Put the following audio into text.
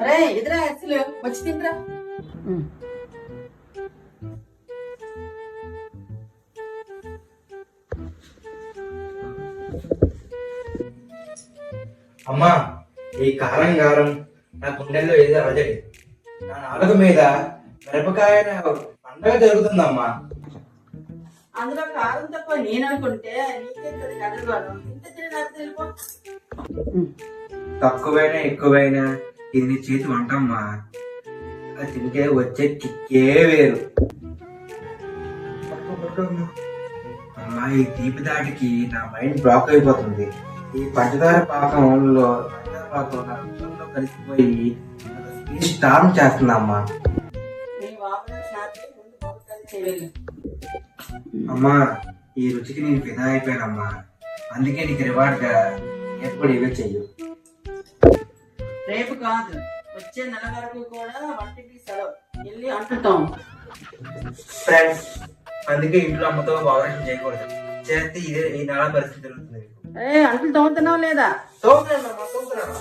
అరే ఎదురా అసలు వచ్చి తింటరా. అమ్మా, ఈ కారం గారం నా గుండెల్లో ఏదో అలజడి. నా నాలుక మీద మిరపకాయ పండగ జరుగుతుందమ్మా. అందులో కారం తక్కువ నేను అనుకుంటే నీకెంతది కదలవాడు ఇంత తెలిపో. తక్కువైనా ఎక్కువైనా ఇది నీ చేతి వంటమ్మా. అది తింటే వచ్చే కిక్కే వేరు. అమ్మా, ఈ తీపి దాటికి నా మైండ్ బ్లాక్ అయిపోతుంది. ఈ పంచదార పాకంలో నా రుచుల్లో కలిసిపోయి స్టార్మ్ చేస్తుందమ్మా. నీ వాపన షాపి ముందు బాగుంటుంది చేయలేదు. అమ్మా, ఈ రుచికి నేను ఫిదా అయిపోయానమ్మా. అందుకే నీకు రివార్డ్ గా ఎప్పుడు ఇవే చెయ్యు. రేపు కాదు వచ్చే నెల వరకు కూడా వంటికి సెలవు వెళ్ళి అంటుతాం ఫ్రెండ్స్. అందుకే ఇంట్లో అమ్మతో ఆపరేషన్ చేయకూడదు. చేస్తే ఇదే ఈ నెల పరిస్థితి జరుగుతుంది. అంటులు తోముతున్నావు లేదా? తోముతున్నానమ్మా, తోముతున్నాను.